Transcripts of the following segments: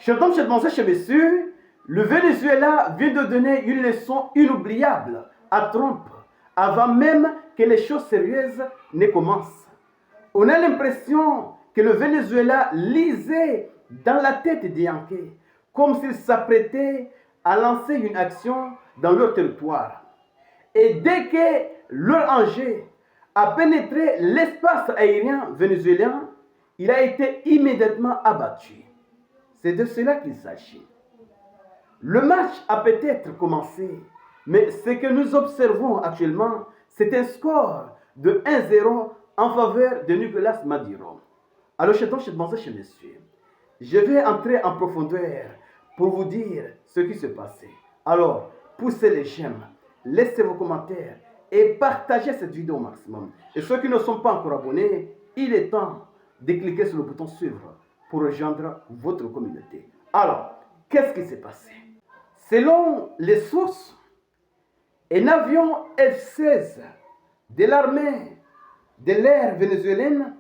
Chers dames, chers demoiselles, chers messieurs, le Venezuela vient de donner une leçon inoubliable à Trump avant même que les choses sérieuses ne commencent. On a l'impression que le Venezuela lisait dans la tête des Yankees, comme s'il s'apprêtait à lancer une action dans leur territoire. Et dès que leur engin a pénétré l'espace aérien vénézuélien, il a été immédiatement abattu. C'est de cela qu'il s'agit. Le match a peut-être commencé, mais ce que nous observons actuellement, c'est un score de 1-0 en faveur de Nicolas Maduro. Alors, chers dames, chers messieurs, je vais entrer en profondeur pour vous dire ce qui se passait. Alors, poussez les j'aime, laissez vos commentaires et partagez cette vidéo au maximum. Et ceux qui ne sont pas encore abonnés, il est temps de cliquer sur le bouton suivre pour rejoindre votre communauté. Alors, qu'est-ce qui s'est passé? Selon les sources, un avion F-16 de l'armée de l'air vénézuélienne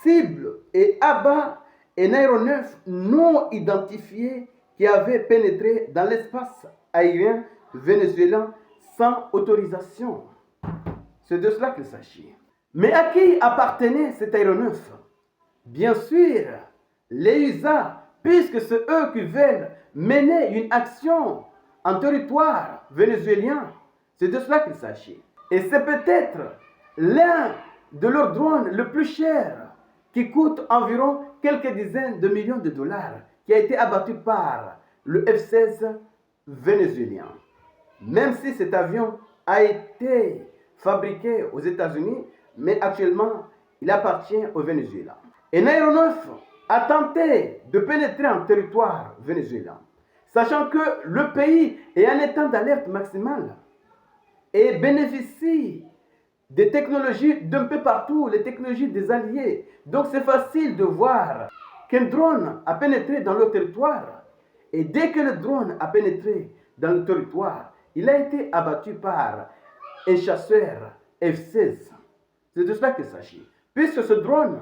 cible et abat un aéronef non identifié qui avait pénétré dans l'espace aérien vénézuélien sans autorisation. C'est de cela qu'il s'agit. Mais à qui appartenait cet aéronef? Bien sûr, les USA, puisque c'est eux qui veulent mener une action en territoire vénézuélien. C'est de cela qu'il s'agit. Et c'est peut-être l'un de leurs drones le plus cher, qui coûte environ quelques dizaines de millions de dollars, qui a été abattu par le F-16 vénézuélien. Même si cet avion a été fabriqué aux États-Unis, mais actuellement, il appartient au Venezuela. Un aéronef a tenté de pénétrer en territoire vénézuélien, sachant que le pays est en état d'alerte maximale et bénéficie des technologies d'un peu partout, les technologies des alliés. Donc c'est facile de voir qu'un drone a pénétré dans le territoire. Et dès que le drone a pénétré dans le territoire, il a été abattu par un chasseur F-16. C'est de cela qu'il s'agit. Puisque ce drone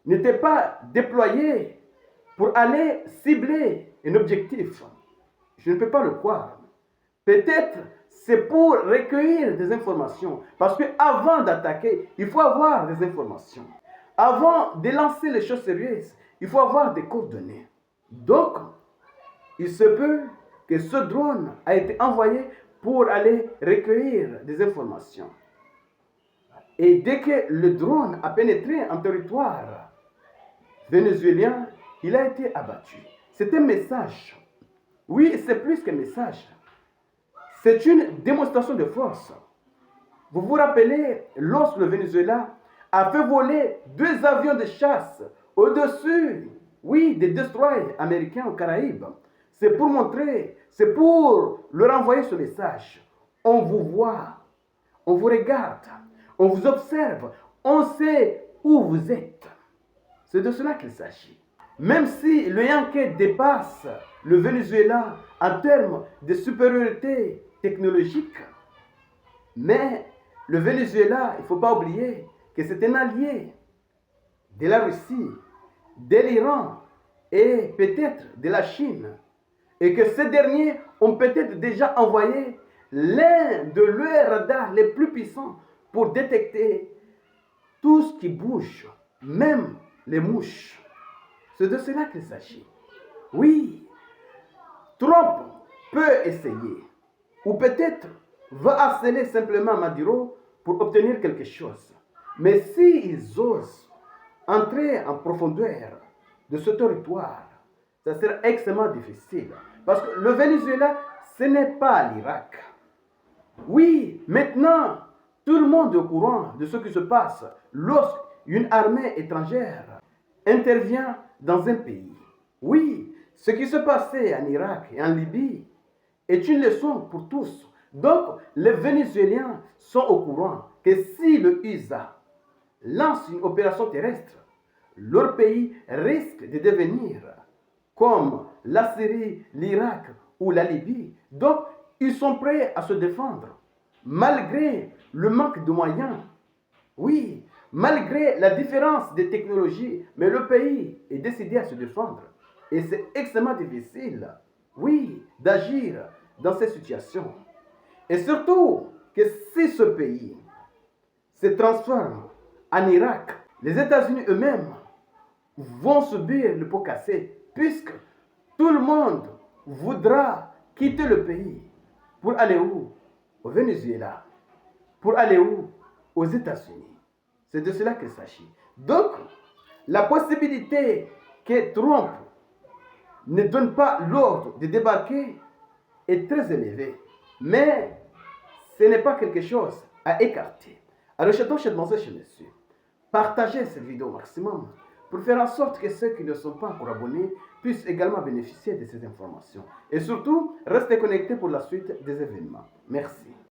n'était pas déployé pour aller cibler un objectif. Je ne peux pas le croire. Peut-être c'est pour recueillir des informations. Parce qu'avant d'attaquer, il faut avoir des informations. Avant de lancer les choses sérieuses, il faut avoir des coordonnées. Donc, il se peut que ce drone a été envoyé pour aller recueillir des informations. Et dès que le drone a pénétré en territoire vénézuélien, il a été abattu. C'est un message. Oui, c'est plus qu'un message. C'est une démonstration de force. Vous vous rappelez, lorsque le Venezuela a fait voler 2 avions de chasse au-dessus, oui, des destroyers américains aux Caraïbes. C'est pour montrer, c'est pour leur envoyer ce message. On vous voit, on vous regarde, on vous observe, on sait où vous êtes. C'est de cela qu'il s'agit. Même si le Yankee dépasse le Venezuela en termes de supériorité technologique, mais le Venezuela, il ne faut pas oublier que c'est un allié de la Russie, de l'Iran et peut-être de la Chine. Et que ces derniers ont peut-être déjà envoyé l'un de leurs radars les plus puissants pour détecter tout ce qui bouge, même les mouches. C'est de cela qu'il s'agit. Oui, Trump peut essayer, ou peut-être va harceler simplement Maduro pour obtenir quelque chose. Mais s'ils osent entrer en profondeur de ce territoire, ça sera extrêmement difficile. Parce que le Venezuela, ce n'est pas l'Irak. Oui, maintenant, tout le monde est au courant de ce qui se passe lorsqu'une armée étrangère intervient dans un pays. Oui, ce qui se passait en Irak et en Libye est une leçon pour tous. Donc, les Vénézuéliens sont au courant que si le USA lance une opération terrestre, leur pays risque de devenir comme la Syrie, l'Irak ou la Libye. Donc, ils sont prêts à se défendre, malgré le manque de moyens. Oui, malgré la différence des technologies, mais le pays est décidé à se défendre. Et c'est extrêmement difficile, oui, d'agir dans ces situations. Et surtout que si ce pays se transforme en Irak, les États-Unis eux-mêmes vont subir le pot cassé, puisque tout le monde voudra quitter le pays pour aller où? Au Venezuela. Pour aller où? Aux États-Unis. C'est de cela qu'il s'agit. Donc, la possibilité que Trump ne donne pas l'ordre de débarquer est très élevée. Mais ce n'est pas quelque chose à écarter. Alors, chers mademoiselles, chers messieurs, partagez cette vidéo au maximum pour faire en sorte que ceux qui ne sont pas encore abonnés puissent également bénéficier de ces informations. Et surtout, restez connectés pour la suite des événements. Merci.